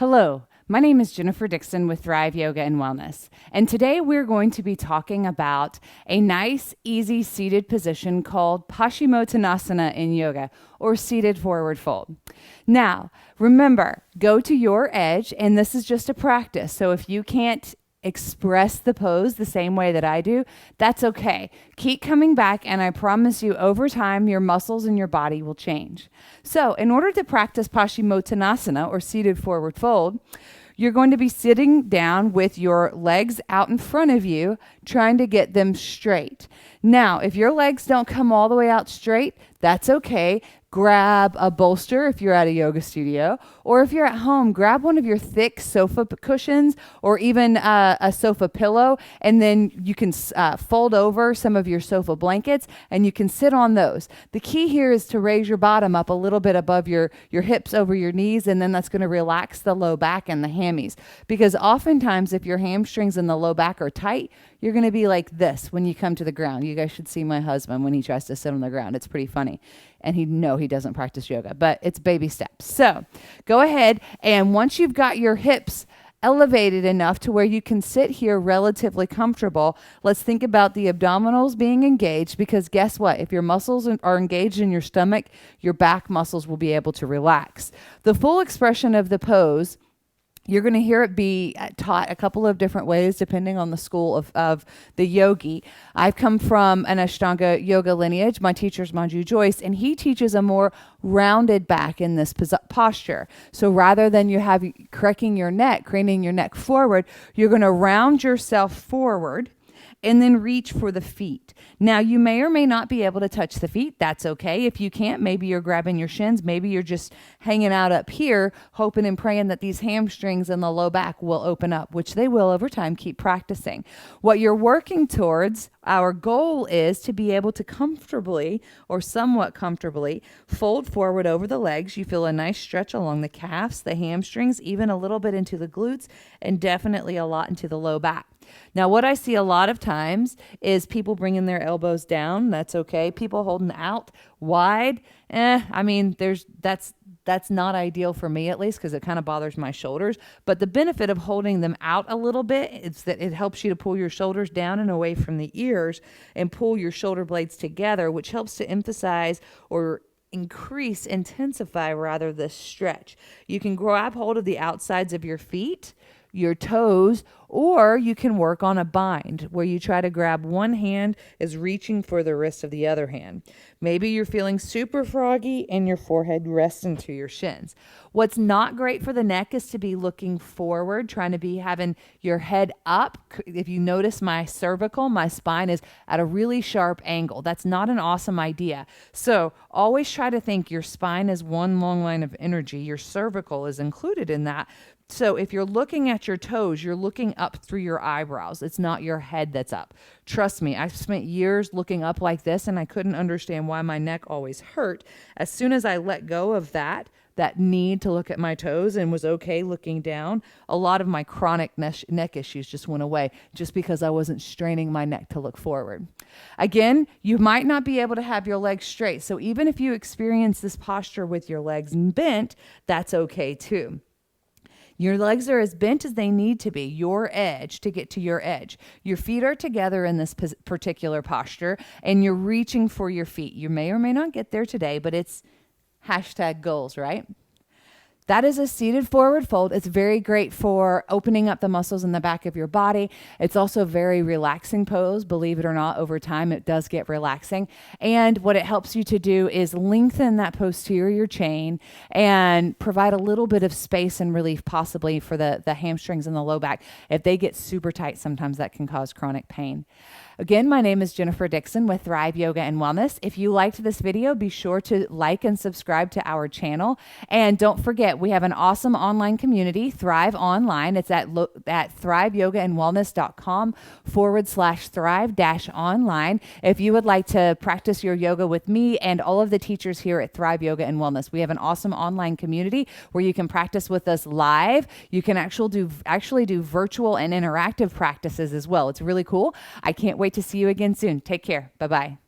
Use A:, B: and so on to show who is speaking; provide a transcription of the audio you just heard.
A: Hello, my name is Jennifer Dixon with Thrive Yoga and Wellness, and today we're going to be talking about a nice, easy seated position called Paschimottanasana in yoga, or seated forward fold. Now, remember, go to your edge, and this is just a practice, so if you can't express the pose the same way that I do, that's okay. Keep coming back, and I promise you over time your muscles and your body will change. So in order to practice Paschimottanasana, or seated forward fold, you're going to be sitting down with your legs out in front of you, trying to get them straight. Now, if your legs don't come all the way out straight, that's okay. Grab a bolster if you're at a yoga studio, or if you're at home, grab one of your thick sofa cushions or even a sofa pillow, and then you can fold over some of your sofa blankets and you can sit on those. The key here is to raise your bottom up a little bit above your hips over your knees, and then that's going to relax the low back and the hammies, because oftentimes if your hamstrings and the low back are tight, you're going to be like this when you come to the ground. You guys should see my husband when he tries to sit on the ground. It's pretty funny. And he doesn't practice yoga, but it's baby steps. So go ahead, and once you've got your hips elevated enough to where you can sit here relatively comfortable, let's think about the abdominals being engaged, because guess what? If your muscles are engaged in your stomach, your back muscles will be able to relax. The full expression of the pose, you're going to hear it be taught a couple of different ways depending on the school of the yogi. I've come from an Ashtanga Yoga lineage. My teacher's Manju Joyce, and he teaches a more rounded back in this posture. So rather than you have craning your neck forward, you're going to round yourself forward and then reach for the feet. Now, you may or may not be able to touch the feet. That's okay. If you can't, maybe you're grabbing your shins. Maybe you're just hanging out up here, hoping and praying that these hamstrings and the low back will open up, which they will over time. Keep practicing. What you're working towards, our goal is to be able to comfortably or somewhat comfortably fold forward over the legs. You feel a nice stretch along the calves, the hamstrings, even a little bit into the glutes, and definitely a lot into the low back. Now, what I see a lot of times is people bringing their elbows down. That's okay. People holding out wide. That's not ideal for me, at least, because it kind of bothers my shoulders. But the benefit of holding them out a little bit is that it helps you to pull your shoulders down and away from the ears and pull your shoulder blades together, which helps to emphasize or intensify the stretch. You can grab hold of the outsides of your feet, your toes, or you can work on a bind where you try to grab one hand as reaching for the wrist of the other hand. Maybe you're feeling super froggy and your forehead rests into your shins. What's not great for the neck is to be looking forward, trying to be having your head up. If you notice my spine is at a really sharp angle. That's not an awesome idea. So always try to think your spine is one long line of energy. Your cervical is included in that. So if you're looking at your toes, you're looking up through your eyebrows. It's not your head that's up. Trust me, I've spent years looking up like this, and I couldn't understand why my neck always hurt. As soon as I let go of that need to look at my toes and was okay looking down, a lot of my chronic neck issues just went away, just because I wasn't straining my neck to look forward. Again, you might not be able to have your legs straight. So even if you experience this posture with your legs bent, that's okay too. Your legs are as bent as they need to be, your edge, to get to your edge. Your feet are together in this particular posture, and you're reaching for your feet. You may or may not get there today, but it's #goals, right? That is a seated forward fold. It's very great for opening up the muscles in the back of your body. It's also a very relaxing pose. Believe it or not, over time, it does get relaxing. And what it helps you to do is lengthen that posterior chain and provide a little bit of space and relief, possibly for the hamstrings and the low back. If they get super tight, sometimes that can cause chronic pain. Again, my name is Jennifer Dixon with Thrive Yoga and Wellness. If you liked this video, be sure to like and subscribe to our channel. And don't forget, we have an awesome online community, Thrive Online. It's at thriveyogaandwellness.com/thrive-online. If you would like to practice your yoga with me and all of the teachers here at Thrive Yoga and Wellness, we have an awesome online community where you can practice with us live. You can actually do virtual and interactive practices as well. It's really cool. I can't wait to see you again soon. Take care. Bye-bye.